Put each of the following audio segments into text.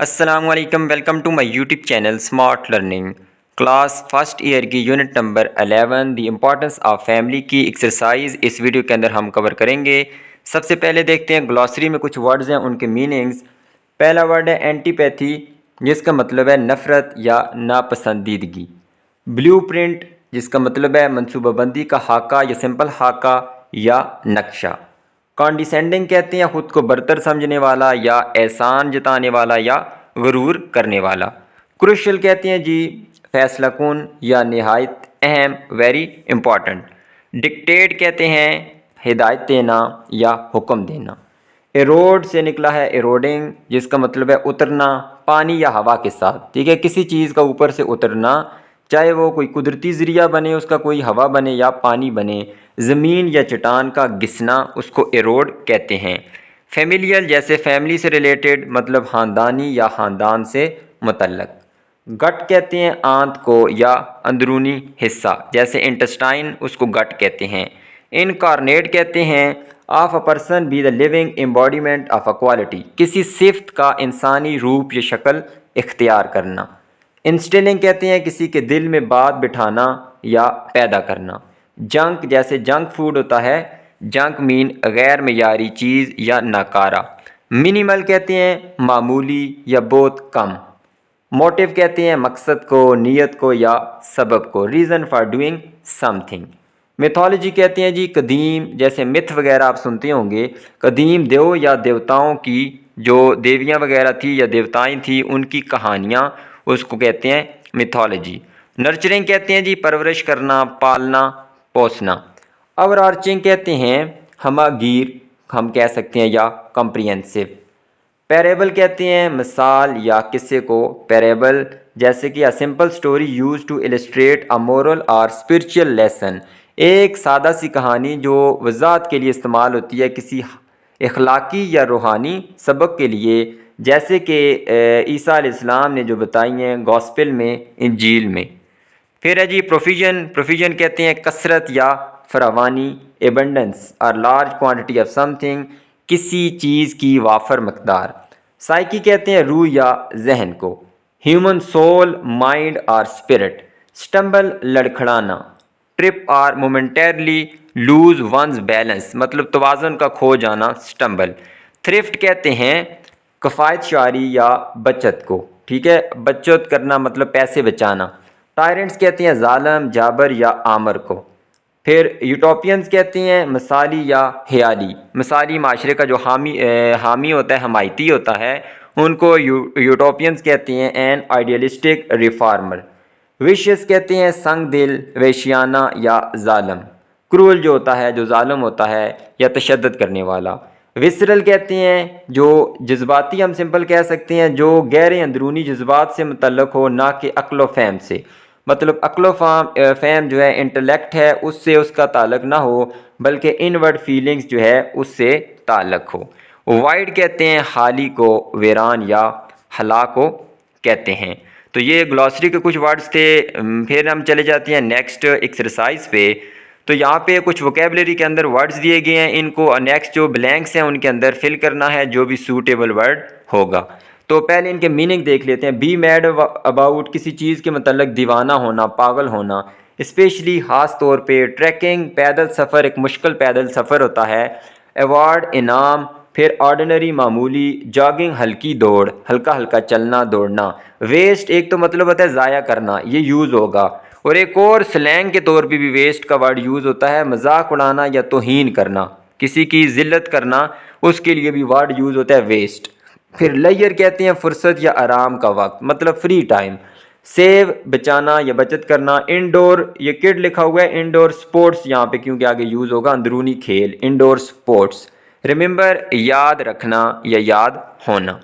अस्सलामुअलैकुम, welcome to my YouTube channel smart learning. Class first year की unit number 11 the importance of family की exercise इस video के अंदर हम कवर करेंगे। सबसे पहले देखते हैं ग्लॉसरी में कुछ वर्ड्स हैं, उनके मीनिंग्स। पहला वर्ड है एंटीपैथी, जिसका मतलब है नफ़रत या नापसंदीदगी। ब्लूप्रिंट, जिसका मतलब है मनसूबाबंदी का खाका या सिंपल खाका या नक्शा। कॉन्डिसेंडिंग कहते हैं ख़ुद को बरतर समझने वाला या एहसान जताने वाला या गरूर करने वाला। क्रुशियल कहते हैं जी फैसला कुन या नहायत अहम, वेरी इम्पॉर्टेंट। डिक्टेट कहते हैं हिदायत देना या हुक्म देना। एरोड से निकला है एरोडिंग, जिसका मतलब है उतरना पानी या हवा के साथ। ठीक है, किसी चीज़ का ऊपर से उतरना, चाहे वो कोई कुदरती ज़रिया बने, उसका कोई हवा बने या पानी बने। ज़मीन या चट्टान का घिसना, उसको एरोड कहते हैं। फेमिलियल जैसे फैमिली से रिलेटेड, मतलब ख़ानदानी या ख़ानदान से मुतल्लक। गट कहते हैं आंत को या अंदरूनी हिस्सा, जैसे इंटेस्टाइन, उसको गट कहते हैं। इनकारनेट कहते हैं of a person be the living embodiment of a quality, किसी सिफ्त का इंसानी रूप या शक्ल इख्तियार करना। इंस्टिलिंग कहते हैं किसी के दिल में बात बिठाना या पैदा करना। जंक जैसे जंक फूड होता है, जंक मीन गैर मयारी चीज़ या नाकारा। मिनिमल कहते हैं मामूली या बहुत कम। मोटिव कहते हैं मकसद को, नीयत को या सबब को, reason for doing something. Mythology कहते हैं जी कदीम, जैसे मिथ वगैरह आप सुनते होंगे, कदीम देव या देवताओं की, जो देवियाँ वगैरह थी या देवताएं थी, उनकी कहानियाँ, उसको कहते हैं मिथोलॉजी। नर्चरिंग कहते हैं जी परवरिश करना, पालना, पोसना। ओवरआर्चिंग कहते हैं हमागीर, हम कह सकते हैं, या कम्प्रिहेंसिव। पैरेबल कहते हैं मिसाल या किस्से को। पैरेबल जैसे कि a simple story used to illustrate a moral और स्पिरिचुअल लेसन, एक सादा सी कहानी जो वजाहत के लिए इस्तेमाल होती है किसी इखलाकी या रूहानी सबक के लिए, जैसे कि ईसा अलैहिस्सलाम ने जो बताई हैं गॉस्पेल में, इंजील में। फिर है जी प्रोफिजन। प्रोफिजन कहते हैं कसरत या फरावानी। एबंडेंस और लार्ज क्वांटिटी ऑफ समथिंग, किसी चीज़ की वाफर मकदार। साइकी कहते हैं रूह या जहन को। ह्यूमन सोल, माइंड और स्पिरिट। स्टम्बल लड़खड़ाना। ट्रिप और मोमेंटरली लूज वंस बैलेंस, मतलब तवाज़ुन का खो जाना, स्टम्बल। थ्रिफ्ट कहते हैं कफ़ायत शारी या बचत को। ठीक है, बचत करना मतलब पैसे बचाना। टायरेंट्स कहते हैं जालिम, जाबर या आमर को। फिर यूटोपियंस कहते हैं मिसाली या ख्याली। मिसाली माशरे का जो हामी होता है, हमायती होता है, उनको यूटोपियंस कहते हैं। N idealistic reformer. विशियस कहते हैं संग दिल, वेशियाना या जालिम। क्रूअल जो होता है, जो जालिम होता है या तशद्दुद करने वाला। विसरल कहते हैं जो जज्बाती, हम सिंपल कह सकते हैं, जो गहरे अंदरूनी जज्बात से मुतल्लक हो, ना कि अक्ल फहम से। मतलब अक्ल फहम जो है, इंटेलेक्ट है, उससे उसका ताल्लुक ना हो, बल्कि इनवर्ड फीलिंग्स जो है उससे ताल्लुक हो। वाइड कहते हैं खाली को, वीरान या हला को कहते हैं। तो ये ग्लॉसरी के कुछ वर्ड्स थे। फिर हम चले जाते हैं नेक्स्ट एक्सरसाइज पे। तो यहाँ पे कुछ वोकेबलरी के अंदर वर्ड्स दिए गए हैं, इनको नेक्स्ट जो ब्लैंक्स हैं उनके अंदर फिल करना है जो भी सूटेबल वर्ड होगा। तो पहले इनके मीनिंग देख लेते हैं। बी मैड अबाउट, किसी चीज़ के मतलब दीवाना होना, पागल होना। स्पेशली, ख़ास तौर पे। ट्रैकिंग, पैदल सफ़र, एक मुश्किल पैदल सफ़र होता है। अवार्ड, इनाम। फिर ऑर्डिनरी, मामूली। जॉगिंग, हल्की दौड़, हल्का हल्का चलना, दौड़ना। वेस्ट, एक तो मतलब होता है ज़ाया करना, ये यूज़ होगा। और एक और स्लैंग के तौर पे भी वेस्ट का वर्ड यूज़ होता है, मजाक उड़ाना या तौहीन करना, किसी की जिल्लत करना, उसके लिए भी वर्ड यूज़ होता है वेस्ट। फिर लेयर कहते हैं फुर्सत या आराम का वक्त, मतलब फ्री टाइम। सेव, बचाना या बचत करना। इंडोर, ये किड लिखा हुआ है, इंडोर स्पोर्ट्स यहाँ पे क्योंकि आगे यूज़ होगा, अंदरूनी खेल, इंडोर स्पोर्ट्स। रिमेंबर, याद रखना या याद होना।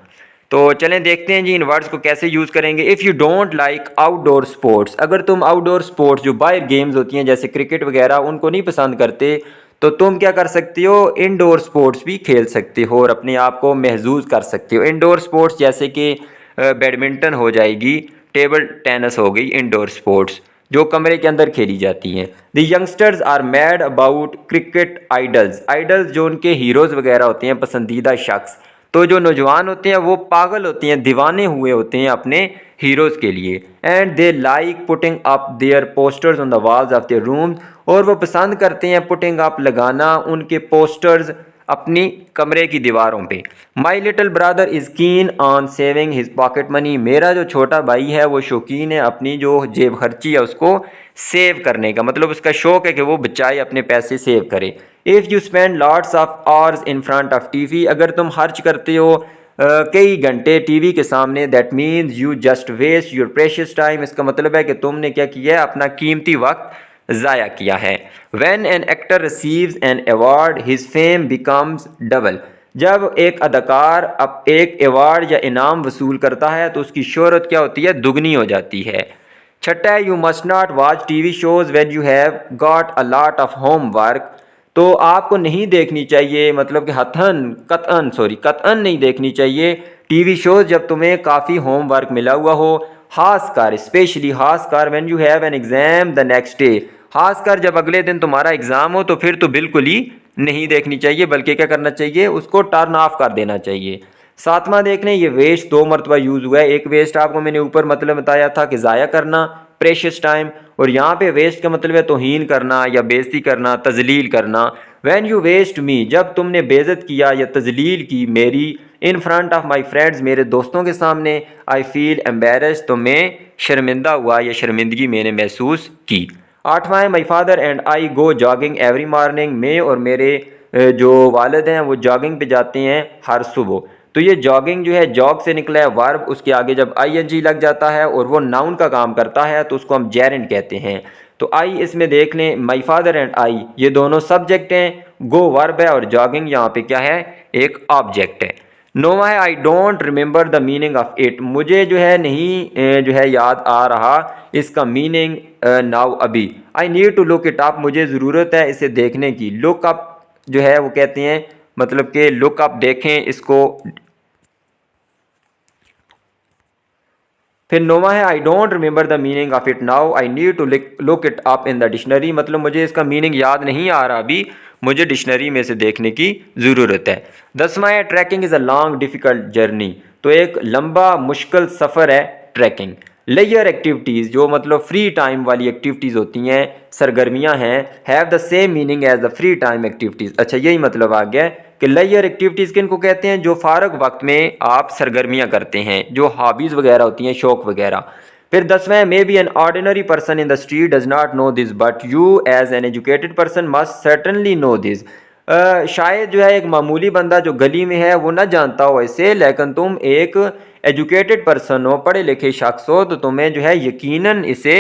तो चलें देखते हैं जी इन वर्ड्स को कैसे यूज़ करेंगे। If you don't like outdoor sports, अगर तुम आउटडोर स्पोर्ट्स जो बाहर गेम्स होती हैं जैसे क्रिकेट वगैरह, उनको नहीं पसंद करते, तो तुम क्या कर सकते हो, इंडोर स्पोर्ट्स भी खेल सकते हो और अपने आप को महजूज कर सकते हो। इंडोर स्पोर्ट्स जैसे कि बैडमिंटन हो जाएगी, टेबल टेनिस हो गई, इंडोर स्पोर्ट्स जो कमरे के अंदर खेली जाती हैं। The youngsters are mad about cricket idols, idols जो उनके हीरोज़ वगैरह होते हैं, पसंदीदा शख्स। तो जो नौजवान होते हैं वो पागल होते हैं, दीवाने हुए होते हैं अपने हीरोज़ के लिए। And they like putting up their posters on the walls of their rooms, और वो पसंद करते हैं पुटिंग अप लगाना उनके पोस्टर्स अपनी कमरे की दीवारों पे। My little brother is keen on saving his pocket money, मेरा जो छोटा भाई है वो शौकीन है अपनी जो जेब खर्ची है उसको सेव करने का, मतलब उसका शौक है कि वो बचाए, अपने पैसे सेव करे। If you spend lots of hours in front of TV, अगर तुम खर्च करते हो कई घंटे टीवी के सामने, that means you just waste your precious time, इसका मतलब है कि तुमने क्या किया है, अपना कीमती वक्त ज़ाया किया है। When an actor receives an award, his fame becomes double, जब एक अदाकार अब एक अवार्ड या इनाम वसूल करता है तो उसकी शोहरत क्या होती है, दुगनी हो जाती है। छठा है, you must not watch TV shows when you have got a lot of home work, तो आपको नहीं देखनी चाहिए, मतलब कि कतअन नहीं देखनी चाहिए टीवी शोज़ जब तुम्हें काफ़ी होम वर्क मिला हुआ हो। खासकर स्पेशली खासकर when you have an exam the next day, खासकर जब अगले दिन तुम्हारा एग्ज़ाम हो तो फिर तो बिल्कुल ही नहीं देखनी चाहिए, बल्कि क्या करना चाहिए, उसको टर्न ऑफ कर देना चाहिए। सातवां देख लें, ये वेस्ट 2 मरतबा यूज़ हुआ है। एक वेस्ट आपको मैंने ऊपर मतलब बताया था कि ज़ाया करना, प्रेशियस टाइम, और यहाँ पे वेस्ट का मतलब है तौहीन करना या बेइज्जती करना, तजलील करना। व्हेन यू वेस्ट मी, जब तुमने बेइज्जत किया या तजलील की मेरी, in front of my friends, मेरे दोस्तों के सामने, आई फील एम्बेरस्ड, तो मैं शर्मिंदा हुआ या शर्मिंदगी मैंने महसूस की। आठवां है, my father and I go jogging every morning, मैं और मेरे जो वालिद हैं वो जॉगिंग पे जाते हैं हर सुबह। तो ये जॉगिंग जो है जॉग से निकला है वर्ब, उसके आगे जब आईएनजी लग जाता है और वो नाउन का काम करता है तो उसको हम जेरेंड कहते हैं। तो आई इसमें देख लें, माई फादर एंड आई ये दोनों सब्जेक्ट हैं, गो वर्ब है और जॉगिंग यहाँ पे क्या है, एक ऑब्जेक्ट है। नौवां है, I don't remember the meaning of it, मुझे जो है नहीं जो है याद आ रहा इसका मीनिंग नाउ अभी। I need to look it up, मुझे ज़रूरत है इसे देखने की। लुक अप जो है वो कहते हैं मतलब कि लुक अप देखें इसको। फिर नौवां है, I don't remember the meaning of it now, I need to look it up in the dictionary, मतलब मुझे इसका मीनिंग याद नहीं आ रहा अभी, मुझे डिक्शनरी में से देखने की ज़रूरत है। 10वां है, trekking is a long difficult journey, तो एक लंबा मुश्किल सफ़र है ट्रैकिंग। लेयर एक्टिविटीज़ जो मतलब फ्री टाइम वाली एक्टिविटीज़ होती हैं, सरगर्मियाँ हैं, have the same meaning as the free time activities. अच्छा यही मतलब आ गया कि लेयर एक्टिविटीज़ किन को कहते हैं, जो फ़ारग वक्त में आप सरगर्मियाँ करते हैं, जो हॉबीज़ वगैरह होती हैं, शौक़ वगैरह। फिर 10वां, may be an ordinary person in the street does not know this but you as an educated person must certainly know this, शायद जो है एक मामूली बंदा जो गली में है वो ना जानता हो इसे, लेकिन तुम एक एजुकेटेड पर्सन हो, पढ़े लिखे शख्स हो, तो तुम्हें जो है यकीनन इसे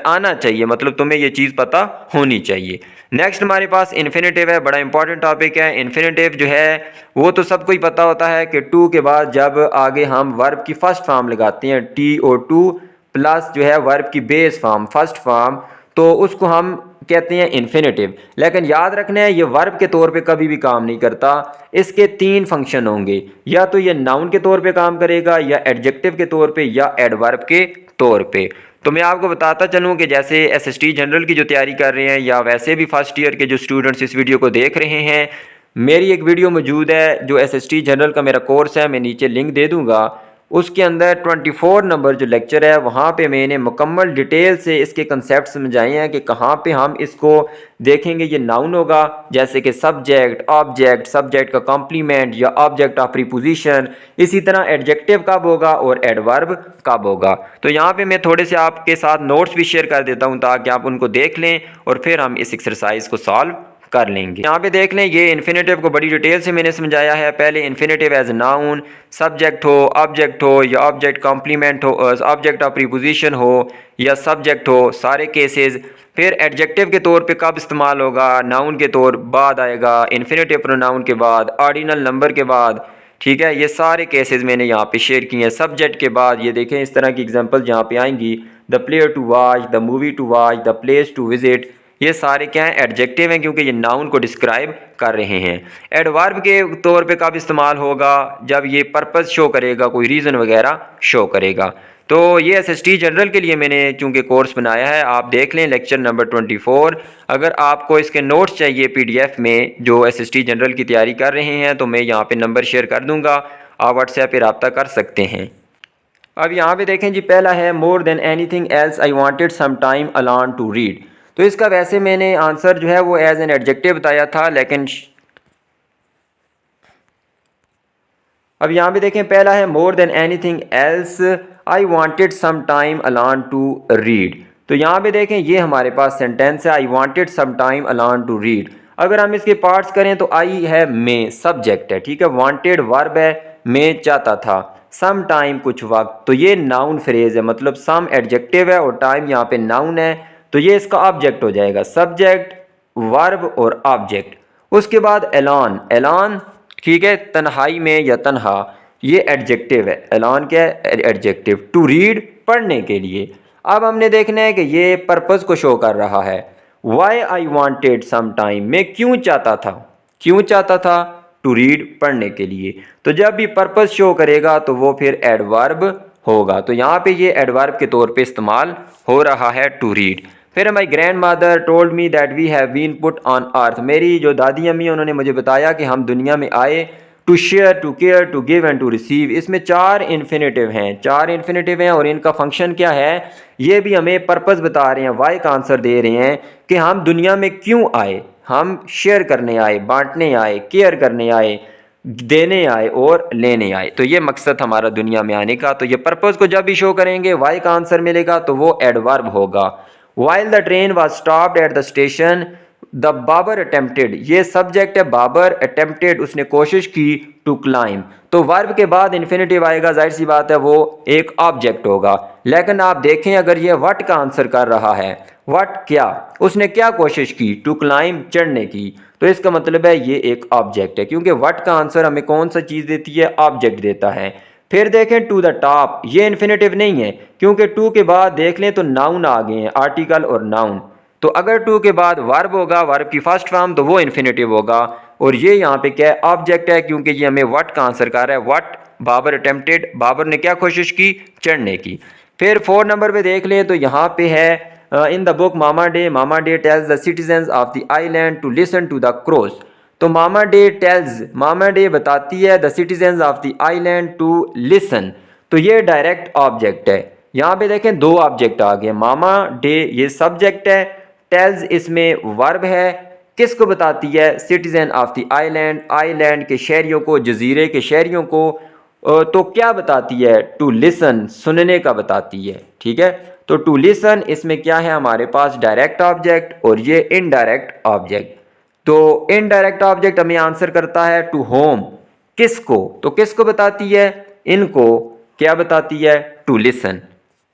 आना चाहिए, मतलब तुम्हें ये चीज़ पता होनी चाहिए। नेक्स्ट हमारे पास इन्फिनेटिव है, बड़ा इंपॉर्टेंट टॉपिक है। इन्फिनेटिव जो है वो तो सबको ही पता होता है कि टू के बाद जब आगे हम वर्ब की फर्स्ट फॉर्म लगाते हैं, टी ओ टू प्लस जो है वर्ब की बेस फॉर्म फर्स्ट फॉर्म, तो उसको हम कहते हैं इन्फिनेटिव। लेकिन याद रखना है ये वर्ब के तौर पे कभी भी काम नहीं करता, इसके 3 फंक्शन होंगे, या तो ये नाउन के तौर पे काम करेगा, या एडजेक्टिव के तौर पे, या एडवर्ब के तौर पे। तो मैं आपको बताता चलूँ कि जैसे एसएसटी जनरल की जो तैयारी कर रहे हैं, या वैसे भी फर्स्ट ईयर के जो स्टूडेंट्स इस वीडियो को देख रहे हैं, मेरी एक वीडियो मौजूद है जो एसएसटी जनरल का मेरा कोर्स है, मैं नीचे लिंक दे दूँगा। उसके अंदर 24 नंबर जो लेक्चर है वहाँ पे मैंने मुकम्मल डिटेल से इसके कंसेप्ट समझाए हैं कि कहाँ पे हम इसको देखेंगे। ये नाउन होगा जैसे कि सब्जेक्ट, ऑब्जेक्ट, सब्जेक्ट का कॉम्प्लीमेंट या ऑब्जेक्ट ऑफ प्रीपोजिशन, इसी तरह एडजेक्टिव कब होगा और एडवर्ब कब होगा। तो यहाँ पे मैं थोड़े से आपके साथ नोट्स भी शेयर कर देता हूँ ताकि आप उनको देख लें और फिर हम इस एक्सरसाइज को सॉल्व कर लेंगे। यहाँ पे देख लें ये इन्फिनेटिव को बड़ी डिटेल से मैंने समझाया है। पहले इन्फिनेटिव एज नाउन, सब्जेक्ट हो, ऑब्जेक्ट हो या ऑब्जेक्ट कॉम्प्लीमेंट हो, ऑब्जेक्ट ऑफ प्रीपोजिशन हो या सब्जेक्ट हो, सारे केसेस। फिर एडजेक्टिव के तौर पे कब इस्तेमाल होगा, नाउन के तौर बाद आएगा, इन्फिनेटिव प्रोनाउन के बाद, ऑर्डिनल नंबर के बाद। ठीक है, ये सारे केसेस मैंने यहाँ पे शेयर किए हैं। सब्जेक्ट के बाद ये देखें इस तरह की एग्जांपल यहाँ पे आएंगी, the player to watch, the movie to watch, the place to visit, ये सारे क्या हैं, एडजेक्टिव हैं क्योंकि ये नाउन को डिस्क्राइब कर रहे हैं। एडवर्ब के तौर पे कब इस्तेमाल होगा, जब ये पर्पस शो करेगा, कोई रीज़न वगैरह शो करेगा। तो ये SST जनरल के लिए मैंने चूँकि कोर्स बनाया है, आप देख लें लेक्चर नंबर 24। अगर आपको इसके नोट्स चाहिए PDF में जो SST जनरल की तैयारी कर रहे हैं तो मैं यहाँ पे नंबर शेयर कर दूँगा, आप व्हाट्सएप पे रब्ता कर सकते हैं। अब यहाँ पे देखें जी, पहला है more than anything else I wanted some time alone to read. तो इसका वैसे मैंने आंसर जो है वो एज एन एडजेक्टिव बताया था, लेकिन अब यहाँ पे देखें पहला है more than anything else I wanted some time alone to read. तो यहाँ पे देखें ये हमारे पास सेंटेंस है, I wanted some time alone to read. अगर हम इसके पार्ट्स करें तो आई है मे, सब्जेक्ट है, ठीक है, वांटेड वर्ब है, मैं चाहता था, सम टाइम कुछ वक्त, तो ये नाउन फ्रेज है, मतलब सम एडजेक्टिव है और टाइम यहाँ पे नाउन है, तो ये इसका ऑब्जेक्ट हो जाएगा, सब्जेक्ट वर्ब और ऑब्जेक्ट। उसके बाद एलान, एलान ठीक है, तन्हाई में या तन्हा, ये एडजेक्टिव है, एलान क्या है, एडजेक्टिव। टू रीड, पढ़ने के लिए। अब हमने देखना है कि ये पर्पस को शो कर रहा है, why I wanted some time, मैं क्यों चाहता था, क्यों चाहता था, टू रीड, पढ़ने के लिए। तो जब भी पर्पस शो करेगा तो वो फिर एडवर्ब होगा, तो यहाँ पे ये एडवर्ब के तौर पे इस्तेमाल हो रहा है, टू रीड। फिर my grandmother told me that we have been put on earth, मेरी जो दादी अम्मी उन्होंने मुझे बताया कि हम दुनिया में आए to share, to care, to give and to receive. इसमें 4 इन्फिनेटिव हैं, 4 इन्फिनेटिव हैं और इनका फंक्शन क्या है, ये भी हमें पर्पस बता रहे हैं, वाई का आंसर दे रहे हैं कि हम दुनिया में क्यों आए, हम शेयर करने आए, बांटने आए, केयर करने आए, देने आए और लेने आए। तो ये मकसद हमारा दुनिया में आने का। तो ये पर्पस को जब भी शो करेंगे वाई का आंसर मिलेगा तो वो एडवर्ब होगा। While the train was stopped at the station, the Babar attempted, ये सब्जेक्ट है, बाबर अटेम्प्टेड, उसने कोशिश की, टू क्लाइम। तो वर्ब के बाद इन्फिनेटिव आएगा, जाहिर सी बात है वो एक ऑब्जेक्ट होगा। लेकिन आप देखें अगर ये व्हाट का आंसर कर रहा है, व्हाट क्या, उसने क्या कोशिश की, टू क्लाइम, चढ़ने की, तो इसका मतलब है ये एक ऑब्जेक्ट है, क्योंकि व्हाट का आंसर हमें कौन सा चीज़ देती है, ऑब्जेक्ट देता है। फिर देखें टू द टॉप, ये इन्फिनेटिव नहीं है, क्योंकि टू के बाद देख लें तो नाउन आ गए हैं, आर्टिकल और नाउन। तो अगर टू के बाद वर्ब होगा, वर्ब की फर्स्ट फॉर्म, तो वो इन्फिनेटिव होगा। और ये यहाँ पे क्या है, ऑब्जेक्ट है, क्योंकि ये हमें व्हाट का आंसर कर रहा है, व्हाट बाबर अटेम्प्टेड, बाबर ने क्या कोशिश की, चढ़ने की। फिर 4 नंबर पे देख लें तो यहाँ पे है in the book Mama Day tells the citizens of the island to listen to the crows. तो Mama Day tells, Mama Day बताती है the citizens of the island to listen, तो ये डायरेक्ट ऑब्जेक्ट है। यहाँ पे देखें 2 ऑब्जेक्ट आ गए, मामा डे ये सब्जेक्ट है, टेल्स इसमें वर्ब है, किसको बताती है, citizen of the island, island के शहरियों को, जजीरे के शहरियों को। तो क्या बताती है, टू लिसन, सुनने का बताती है, ठीक है। तो टू लिसन इसमें क्या है हमारे पास, डायरेक्ट ऑब्जेक्ट और ये इनडायरेक्ट ऑब्जेक्ट। तो इनडायरेक्ट ऑब्जेक्ट हमें आंसर करता है टू होम, किसको, तो किसको बताती है, इनको क्या बताती है, टू लिसन,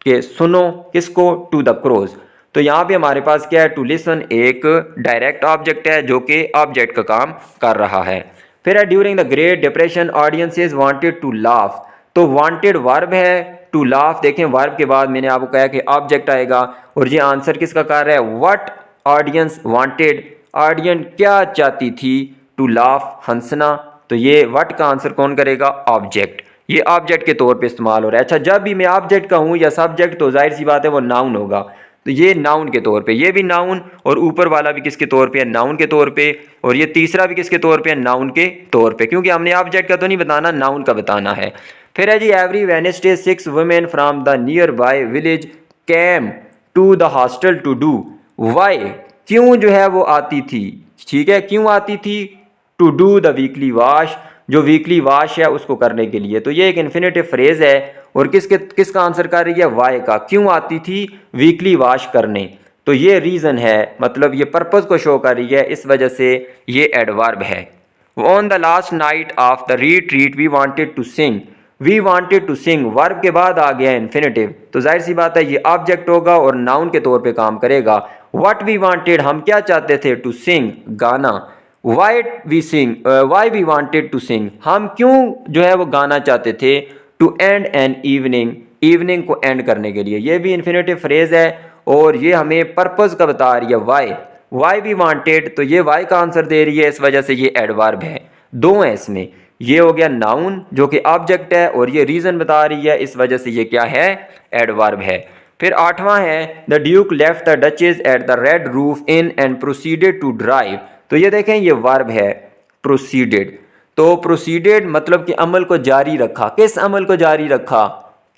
के सुनो, किसको, टू द क्रोज। तो यहाँ पे हमारे पास क्या है, टू लिसन एक डायरेक्ट ऑब्जेक्ट है जो कि ऑब्जेक्ट का काम कर रहा है। फिर है during the Great Depression audiences wanted to laugh, तो वांटेड वर्ब है, टू लाफ देखें वर्ब के बाद मैंने आपको कहा कि ऑब्जेक्ट आएगा और ये आंसर किसका कर रहा है, व्हाट ऑडियंस वांटेड, ऑडियंस क्या चाहती थी, टू लाफ, हंसना, तो ये व्हाट का आंसर कौन करेगा, ऑब्जेक्ट, ये ऑब्जेक्ट के तौर पे इस्तेमाल हो रहा है। अच्छा जब भी मैं ऑब्जेक्ट का हूँ या सब्जेक्ट तो जाहिर सी बात है वो नाउन होगा, तो ये नाउन के तौर पे, ये भी नाउन और ऊपर वाला भी किसके तौर पे है, नाउन के तौर पे, और ये तीसरा भी किसके तौर पे है, नाउन के तौर पे, क्योंकि हमने ऑब्जेक्ट का तो नहीं बताना, नाउन का बताना है। फिर है जी every Wednesday 6 women from the nearby village came to the hostel to do, why, क्यों जो है वो आती थी, ठीक है, क्यों आती थी, to do the weekly wash, जो वीकली वॉश है उसको करने के लिए। तो ये एक इन्फिनेटिव फ्रेज है और किसका आंसर कर रही है, वाई का, क्यों आती थी वीकली वॉश करने, तो ये रीज़न है, मतलब ये पर्पस को शो कर रही है, इस वजह से ये एडवर्ब है। On the last night of the retreat we wanted to sing, we wanted to sing verb के बाद आ गया इन्फिनेटिव, तो जाहिर सी बात है ये ऑब्जेक्ट होगा और नाउन के तौर पे काम करेगा। व्हाट वी वांटेड, हम क्या चाहते थे, टू सिंग, गाना। Why we sing, why we wanted to sing, हम क्यों जो है वो गाना चाहते थे, to end an evening, evening को एंड करने के लिए, ये भी इन्फिनेटिव फ्रेज है और ये हमें पर्पस का बता रही है, वाई, वाई वी वांटेड, तो ये वाई का आंसर दे रही है, इस वजह से ये एडवर्ब है। 2 हैं इसमें, ये हो गया नाउन जो कि ऑब्जेक्ट है और ये रीज़न बता रही है, इस वजह से ये क्या है, एडवर्ब है। फिर 8वां है the duke left the duchess at the Red Roof Inn and proceeded to drive. तो ये देखें ये वर्ब है प्रोसीडेड। तो प्रोसीडेड मतलब कि अमल को जारी रखा। किस अमल को जारी रखा,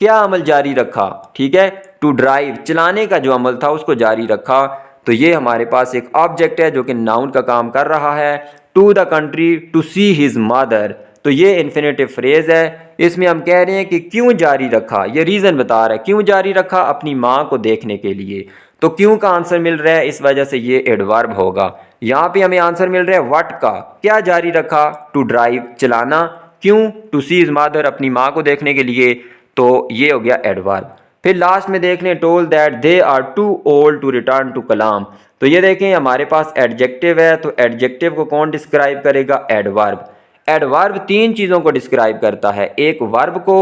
क्या अमल जारी रखा, ठीक है, टू ड्राइव चलाने का जो अमल था उसको जारी रखा। तो ये हमारे पास एक ऑब्जेक्ट है जो कि नाउन का काम कर रहा है। To the country to see his mother, तो ये इन्फिनेटिव फ्रेज है। इसमें हम कह रहे हैं कि क्यों जारी रखा, ये रीज़न बता रहा है क्यों जारी रखा, अपनी माँ को देखने के लिए। तो क्यों का आंसर मिल रहा है, इस वजह से ये एडवर्ब होगा। यहाँ पे हमें आंसर मिल रहा है व्हाट का, क्या जारी रखा, टू ड्राइव चलाना, क्यों, टू सी हिज मदर अपनी माँ को देखने के लिए। तो ये हो गया एडवर्ब। फिर लास्ट में देख लें told that they are too old to return to Kalam. तो ये देखें हमारे पास एडजेक्टिव है, तो एडजेक्टिव को कौन डिस्क्राइब करेगा, एडवर्ब। एडवर्ब 3 चीज़ों को डिस्क्राइब करता है, एक वर्ब को,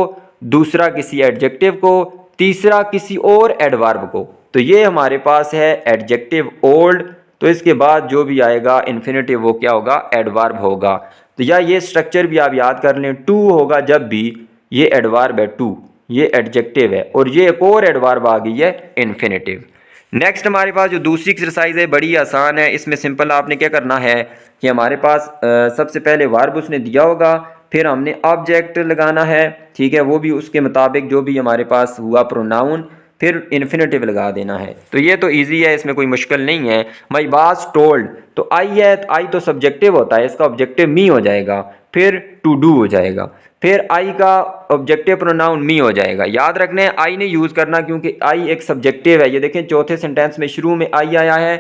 दूसरा किसी एडजेक्टिव को, तीसरा किसी और एडवर्ब को। तो ये हमारे पास है एडजेक्टिव ओल्ड, तो इसके बाद जो भी आएगा इन्फिनेटिव वो क्या होगा, एडवर्ब होगा। तो या ये स्ट्रक्चर भी आप याद कर लें, टू होगा जब भी, ये एडवर्ब है टू, ये एडजेक्टिव है, और ये एक और एडवर्ब आ गई है इन्फिनेटिव। नेक्स्ट हमारे पास जो दूसरी एक्सरसाइज है बड़ी आसान है। इसमें सिंपल आपने क्या करना है कि हमारे पास सबसे पहले वर्ब उसने दिया होगा, फिर हमने ऑब्जेक्ट लगाना है, ठीक है, वो भी उसके मुताबिक जो भी हमारे पास हुआ प्रोनाउन, फिर इन्फिनेटिव लगा देना है। तो ये तो इजी है, इसमें कोई मुश्किल नहीं है। माई वाज टोल्ड, तो आई है, तो आई तो सब्जेक्टिव होता है, इसका ऑब्जेक्टिव मी हो जाएगा, फिर टू डू हो जाएगा, फिर आई का ऑब्जेक्टिव प्रोनाउन मी हो जाएगा। याद रखना है आई ने यूज़ करना क्योंकि आई एक सब्जेक्टिव है। ये देखें चौथे सेंटेंस में शुरू में आई आया है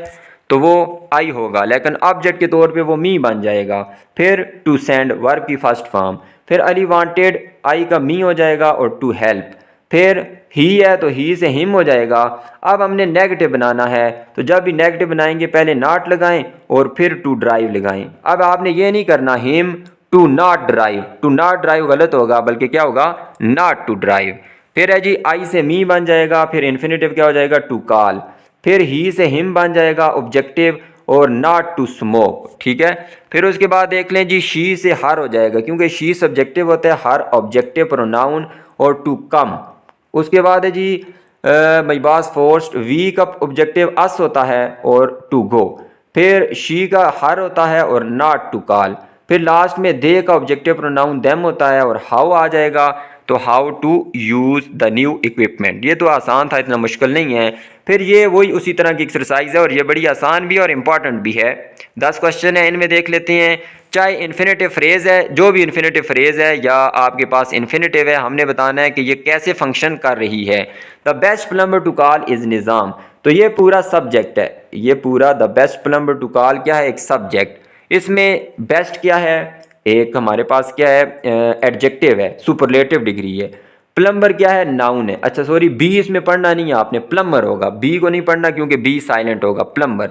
तो वो आई होगा, लेकिन ऑब्जेक्ट के तौर पे वो मी बन जाएगा। फिर टू सेंड वर्ब की फर्स्ट फॉर्म, फिर अली वांटेड आई का मी हो जाएगा और टू हेल्प, फिर ही है तो ही से हिम हो जाएगा। अब हमने नेगेटिव बनाना है, तो जब भी नेगेटिव बनाएंगे पहले नॉट लगाएं और फिर टू ड्राइव लगाएं। अब आपने ये नहीं करना him to not drive, to not drive गलत होगा, बल्कि क्या होगा, नॉट टू ड्राइव। फिर है जी आई से मी बन जाएगा, फिर इन्फिनेटिव क्या हो जाएगा, टू कॉल, फिर ही से हिम बन जाएगा ऑब्जेक्टिव और नॉट टू स्मोक, ठीक है। फिर उसके बाद देख लें जी शी से हर हो जाएगा क्योंकि शी सब्जेक्टिव होता है, हर ऑब्जेक्टिव प्रोनाउन, और टू कम। उसके बाद है जी माई वाज फोर्स्ड, वी का ऑब्जेक्टिव अस होता है और टू गो, फिर शी का हर होता है और नॉट टू कॉल, फिर लास्ट में दे का ऑब्जेक्टिव प्रोनाउन देम होता है और हाउ आ जाएगा, तो how to use the new equipment. ये तो आसान था, इतना मुश्किल नहीं है। फिर ये वही उसी तरह की एक्सरसाइज है और ये बड़ी आसान भी और इम्पॉर्टेंट भी है। 10 क्वेश्चन है, इनमें देख लेते हैं। चाहे इन्फिनेटिव फ्रेज़ है, जो भी इन्फिनेटिव फ्रेज़ है या आपके पास इन्फिनेटिव है, हमने बताना है कि ये कैसे फंक्शन कर रही है। The best plumber to call is Nizam, तो ये पूरा सब्जेक्ट है, ये पूरा the best plumber to call क्या है, एक सब्जेक्ट। इसमें बेस्ट क्या है, एक हमारे पास क्या है, एडजेक्टिव है, सुपरलेटिव डिग्री है। प्लम्बर क्या है, नाउन है। अच्छा सॉरी, बी इसमें पढ़ना नहीं है आपने, प्लम्बर होगा, बी को नहीं पढ़ना क्योंकि बी साइलेंट होगा, प्लम्बर।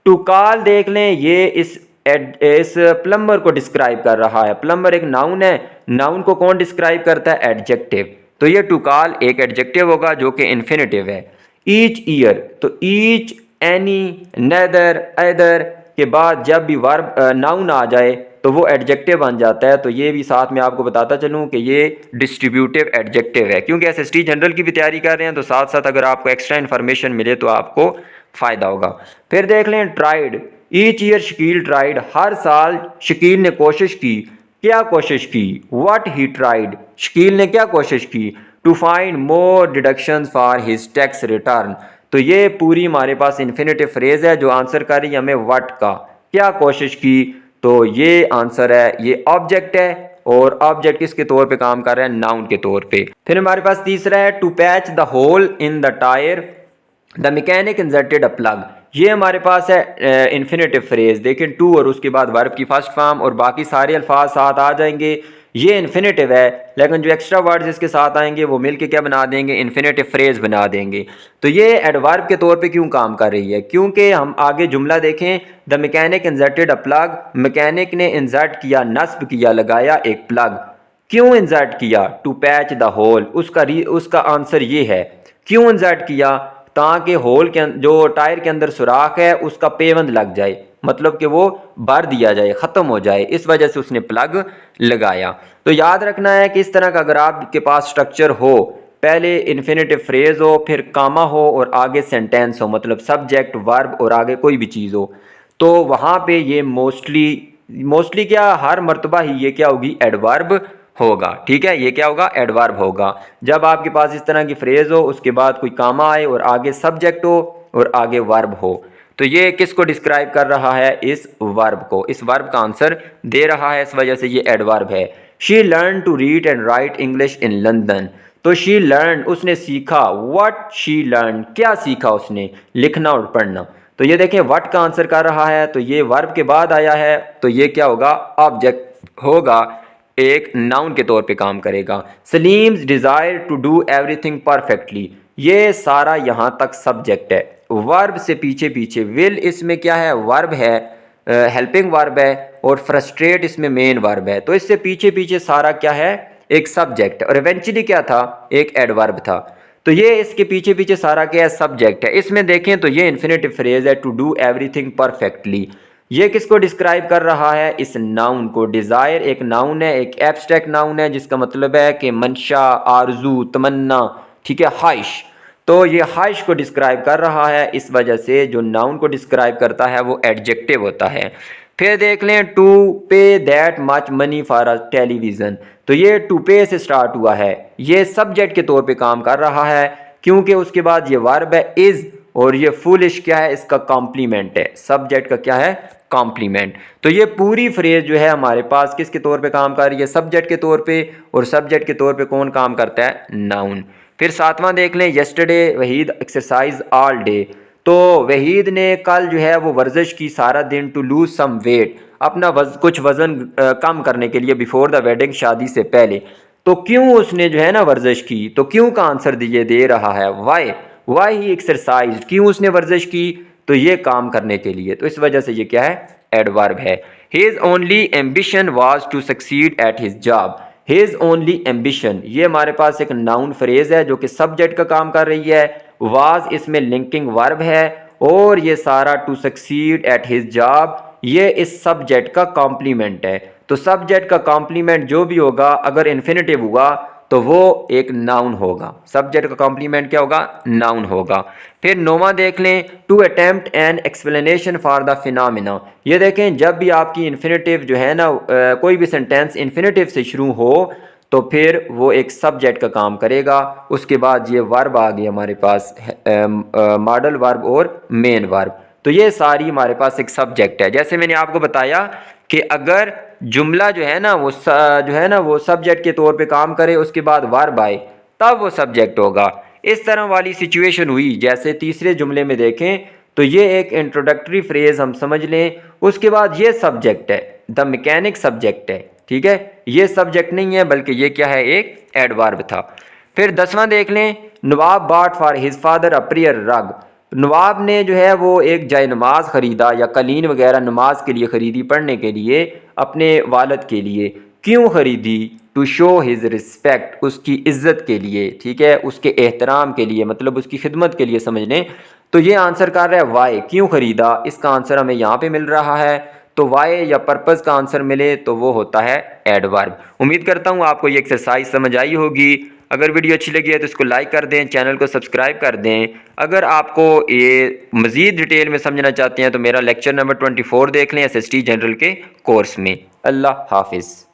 टू कॉल देख लें, ये इस प्लम्बर को डिस्क्राइब कर रहा है। प्लम्बर एक नाउन है, नाउन को कौन डिस्क्राइब करता है, एडजेक्टिव। तो ये टू कॉल एक एडजेक्टिव होगा जो कि इन्फिनेटिव है। ईच ईयर, तो ईच, एनी, नेदर, अदर के बाद जब भी वर्ब नाउन आ जाए तो वो एडजेक्टिव बन जाता है। तो ये भी साथ में आपको बताता चलूँ कि ये डिस्ट्रीब्यूटिव एडजेक्टिव है, क्योंकि एसएसटी जनरल की भी तैयारी कर रहे हैं तो साथ साथ अगर आपको एक्स्ट्रा इन्फॉर्मेशन मिले तो आपको फ़ायदा होगा। फिर देख लें tried, each year Shakeel tried, हर साल शकील ने कोशिश की। क्या कोशिश की, व्हाट ही ट्राइड, शकील ने क्या कोशिश की, to find more deductions for his tax return. तो ये पूरी हमारे पास इन्फिनेटिव फ्रेज है जो आंसर कर रही है हमें व्हाट का, क्या कोशिश की। तो ये आंसर है, ये ऑब्जेक्ट है और ऑब्जेक्ट किसके तौर पे काम कर रहा है, नाउन के तौर पे। फिर हमारे पास तीसरा है to patch the hole in the tyre the mechanic inserted a plug. ये हमारे पास है इन्फिनेटिव फ्रेज, देखें टू और उसके बाद वर्ब की फर्स्ट फॉर्म और बाकी सारे अल्फाज साथ आ जाएंगे। ये इन्फिनेटिव है, लेकिन जो एक्स्ट्रा वर्ड्स इसके साथ आएंगे वो मिलके क्या बना देंगे, इन्फिनेटिव फ्रेज बना देंगे। तो ये एडवर्ब के तौर पे क्यों काम कर रही है, क्योंकि हम आगे जुमला देखें, the mechanic inserted a plug, mechanic ने इंसर्ट किया, नस्ब किया, लगाया एक प्लग। क्यों इंसर्ट किया, टू पैच द होल, उसका आंसर ये है। क्यों इंसर्ट किया, ताकि होल के जो टायर के अंदर सुराख है उसका पेवंद लग जाए। मतलब कि वो भर दिया जाए, ख़त्म हो जाए, इस वजह से उसने प्लग लगाया। तो याद रखना है कि इस तरह का अगर आपके पास स्ट्रक्चर हो, पहले इन्फिनेटिव फ्रेज हो, फिर कामा हो और आगे सेंटेंस हो, मतलब सब्जेक्ट वर्ब और आगे कोई भी चीज़ हो, तो वहाँ पे ये मोस्टली क्या हर मर्तबा ही ये क्या होगी, एडवर्ब होगा। ठीक है, ये क्या होगा, एडवर्ब होगा। जब आपके पास इस तरह की फ्रेज हो, उसके बाद कोई कामा आए और आगे सब्जेक्ट हो और आगे वर्ब हो, तो ये किसको डिस्क्राइब कर रहा है, इस वर्ब को, इस वर्ब का आंसर दे रहा है, इस वजह से ये एडवर्ब है। She learn to read and write English in London. तो शी लर्न, उसने सीखा, व्हाट शी लर्न, क्या सीखा उसने, लिखना और पढ़ना। तो ये देखें व्हाट का आंसर कर रहा है, तो ये वर्ब के बाद आया है, तो ये क्या होगा, ऑब्जेक्ट होगा, एक नाउन के तौर पे काम करेगा। Salim's desire to do everything perfectly, ये सारा यहाँ तक सब्जेक्ट है। वर्ब से पीछे पीछे विल इसमें क्या है, वर्ब है, हेल्पिंग वर्ब है, और फ्रस्ट्रेट इसमें मेन वर्ब है। तो इससे पीछे पीछे सारा क्या है, एक सब्जेक्ट, और इवेंचुअली क्या था, एक एडवर्ब था। तो ये इसके पीछे पीछे सारा क्या है, सब्जेक्ट है। इसमें देखें तो ये इन्फिनेटिव फ्रेज है, टू डू एवरीथिंग परफेक्टली। ये किसको डिस्क्राइब कर रहा है, इस नाउन को। डिजायर एक नाउन है, एक एब्स्ट्रैक्ट नाउन है, जिसका मतलब है कि मंशा, आरजू, तमन्ना, ठीक है, ख्वाहिश। तो ये ख्वाहिश को डिस्क्राइब कर रहा है, इस वजह से जो नाउन को डिस्क्राइब करता है वो एडजेक्टिव होता है। फिर देख लें, टू पे that much money for a television. तो ये टू पे से स्टार्ट हुआ है, ये सब्जेक्ट के तौर पे काम कर रहा है, क्योंकि उसके बाद ये वर्ब है इज़, और ये फुलिश क्या है, इसका कॉम्प्लीमेंट है, सब्जेक्ट का क्या है, कॉम्प्लीमेंट। तो ये पूरी फ्रेज जो है हमारे पास किसके तौर पे काम कर रही है, सब्जेक्ट के तौर पे, और सब्जेक्ट के तौर पे कौन काम करता है, नाउन। फिर सातवां देख लें, yesterday Waheed exercise all day. तो वहीद ने कल जो है वो वर्जिश की सारा दिन, टू लूज सम वेट, अपना कुछ वजन कम करने के लिए, बिफोर द वेडिंग, शादी से पहले। तो क्यों उसने जो है ना वर्जिश की, तो क्यों का आंसर दे रहा है, वाई ही एक्सरसाइज, क्यों उसने वर्जिश की, तो ये काम करने के लिए। तो इस वजह से ये क्या है, एडवर्ब है। His only ambition was to succeed at his job. His only ambition, ये हमारे पास एक नाउन फ्रेज है जो कि सब्जेक्ट का काम कर रही है। वाज इसमें लिंकिंग वर्ब है, और ये सारा to succeed at his job, ये इस सब्जेक्ट का कॉम्प्लीमेंट है। तो सब्जेक्ट का कॉम्प्लीमेंट जो भी होगा, अगर इन्फिनेटिव हुआ तो वो एक नाउन होगा। सब्जेक्ट का कॉम्प्लीमेंट क्या होगा, नाउन होगा। फिर नौवां देख लें, to attempt an explanation for the phenomena. ये देखें, जब भी आपकी इन्फिनेटिव जो है ना, कोई भी सेंटेंस इन्फिनेटिव से शुरू हो, तो फिर वो एक सब्जेक्ट का काम करेगा। उसके बाद ये वर्ब आ गई हमारे पास, मॉडल वर्ब और मेन वर्ब। तो ये सारी हमारे पास एक सब्जेक्ट है। जैसे मैंने आपको बताया कि अगर जुमला जो है ना वो सब्जेक्ट के तौर पे काम करे, उसके बाद वर्ब आए, तब वो सब्जेक्ट होगा। इस तरह वाली सिचुएशन हुई, जैसे तीसरे जुमले में देखें तो ये एक इंट्रोडक्टरी फ्रेज हम समझ लें, उसके बाद ये सब्जेक्ट है, द मैकेनिक सब्जेक्ट है, ठीक है, ये सब्जेक्ट नहीं है बल्कि ये क्या है, एक एडवर्ब था। फिर 10वां देख लें, नवाब बाट for his father a prayer रग। नवाब ने जो है वो एक जाय नमाज ख़रीदा, या कलीन वगैरह नमाज के लिए ख़रीदी, पढ़ने के लिए, अपने वालिद के लिए। क्यों ख़रीदी, टू शो हिज रिस्पेक्ट, उसकी इज़्ज़त के लिए, ठीक है, उसके एहतराम के लिए, मतलब उसकी खिदमत के लिए समझ लें। तो ये आंसर कर रहा है वाई, क्यों ख़रीदा, इसका आंसर हमें यहाँ पे मिल रहा है। तो वाई या पर्पज़ का आंसर मिले तो वो होता है एडवर्ब। उम्मीद करता हूँ आपको ये एक्सरसाइज समझ आई होगी। अगर वीडियो अच्छी लगी है तो इसको लाइक कर दें, चैनल को सब्सक्राइब कर दें। अगर आपको ये मज़ीद डिटेल में समझना चाहते हैं तो मेरा लेक्चर नंबर 24 देख लें SST जनरल के कोर्स में। अल्लाह हाफिज़।